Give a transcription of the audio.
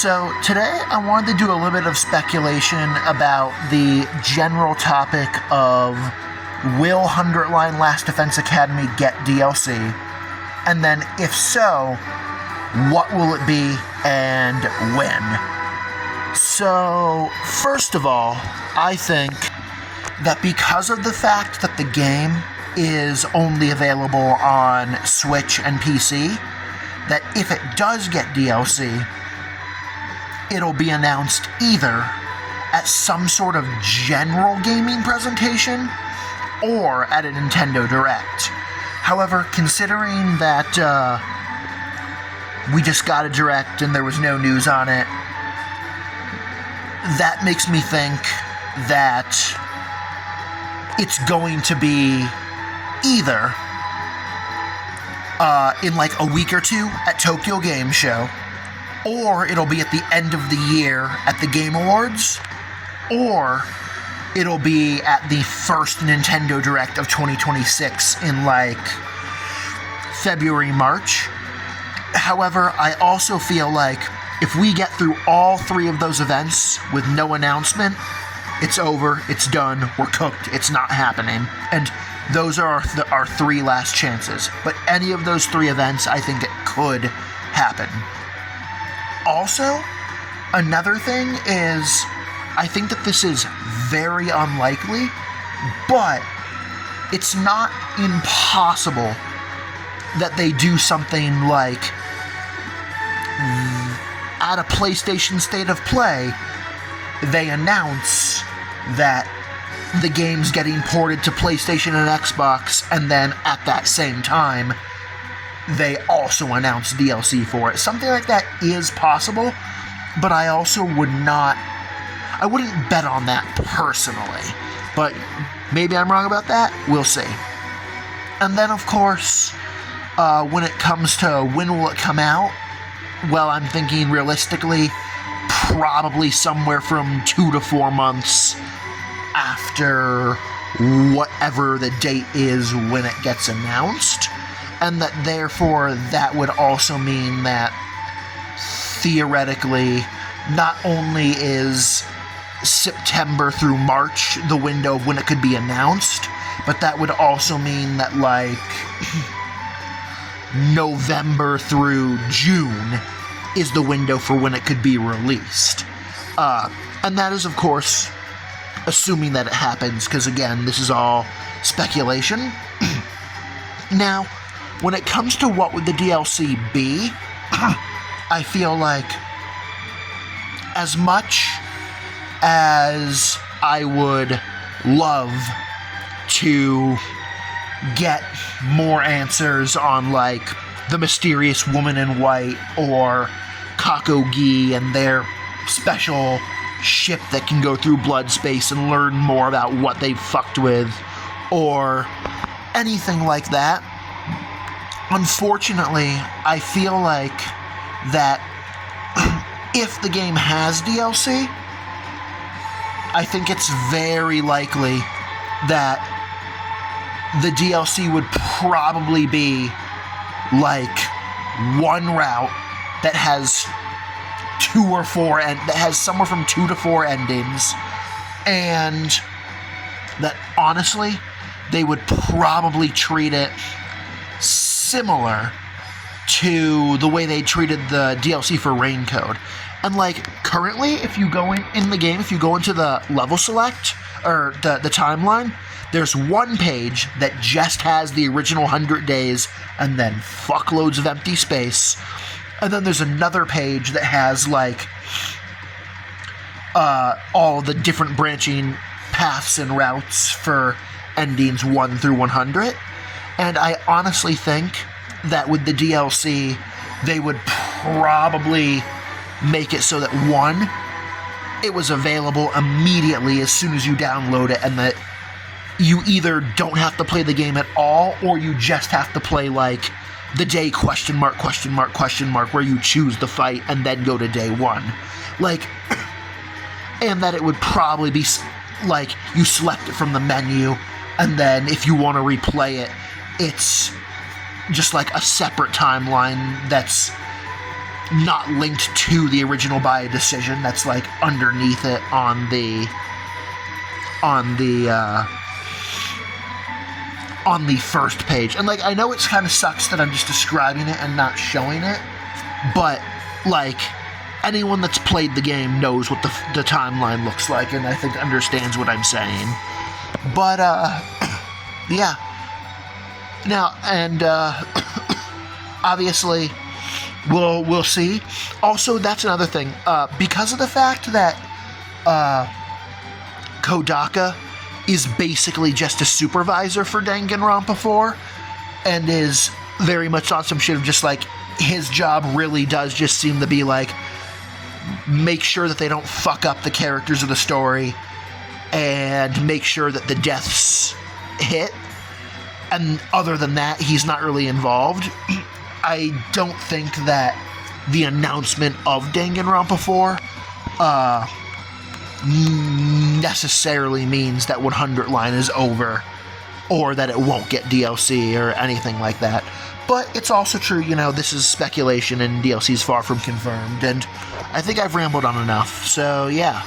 So today I wanted to do a little bit of speculation about the general topic of will 100 Line Last Defense Academy get DLC? And then if so, what will it be and when? So first of all, I think that because of the fact that the game is only available on Switch and PC, that if it does get DLC, it'll be announced either at some sort of general gaming presentation or at a Nintendo Direct. However, considering that we just got a Direct and there was no news on it, that makes me think that it's going to be either in like a week or two at Tokyo Game Show, or it'll be at the end of the year at the Game Awards, or it'll be at the first Nintendo Direct of 2026 in like February, March. However, I also feel like if we get through all three of those events with no announcement, it's over, it's done, we're cooked, it's not happening. And those are our three last chances. But any of those three events, I think it could happen. Also, another thing is, I think that this is very unlikely, but it's not impossible that they do something like, at a PlayStation State of Play, they announce that the game's getting ported to PlayStation and Xbox, and then at that same time, they also announce DLC for it. Something like that is possible, but I also wouldn't bet on that personally. But maybe I'm wrong about that, we'll see. And then, of course, when it comes to when will it come out, well, I'm thinking realistically, probably somewhere from 2 to 4 months after whatever the date is when it gets announced. And that therefore that would also mean that theoretically not only is September through March the window of when it could be announced, but that would also mean that like November through June is the window for when it could be released. And that is, of course, assuming that it happens, because again, this is all speculation. Now, when it comes to what would the DLC be, I feel like as much as I would love to get more answers on like the mysterious woman in white or Kakogi and their special ship that can go through blood space and learn more about what they fucked with, or anything like that, unfortunately, I feel like that if the game has DLC, I think it's very likely that the DLC would probably be like one route that has 2 or 4 and that has somewhere from 2 to 4 endings, and that honestly they would probably treat it similar to the way they treated the DLC for Raincode. And like currently, if you go in the game, if you go into the level select or the timeline, there's one page that just has the original 100 days and then fuckloads of empty space. And then there's another page that has like all the different branching paths and routes for endings 1 through 100. And I honestly think that with the DLC, they would probably make it so that 1, it was available immediately as soon as you download it, and that you either don't have to play the game at all, or you just have to play like the day question mark, where you choose the fight and then go to day 1. Like, and that it would probably be like you select it from the menu, and then if you want to replay it, it's just like a separate timeline that's not linked to the original by a decision. That's like underneath it on the first page. And like, I know it's kind of sucks that I'm just describing it and not showing it, but like, anyone that's played the game knows what the timeline looks like, and I think understands what I'm saying. But yeah. Now, and obviously we'll see. Also, that's another thing. Because of the fact that Kodaka is basically just a supervisor for Danganronpa 4, and is very much on some shit of just like, his job really does just seem to be like, make sure that they don't fuck up the characters of the story, and make sure that the deaths hit. And other than that, he's not really involved. I don't think that the announcement of Danganronpa 4 necessarily means that 100 line is over, or that it won't get DLC or anything like that. But it's also true, you know, this is speculation and DLC is far from confirmed, and I think I've rambled on enough, so yeah.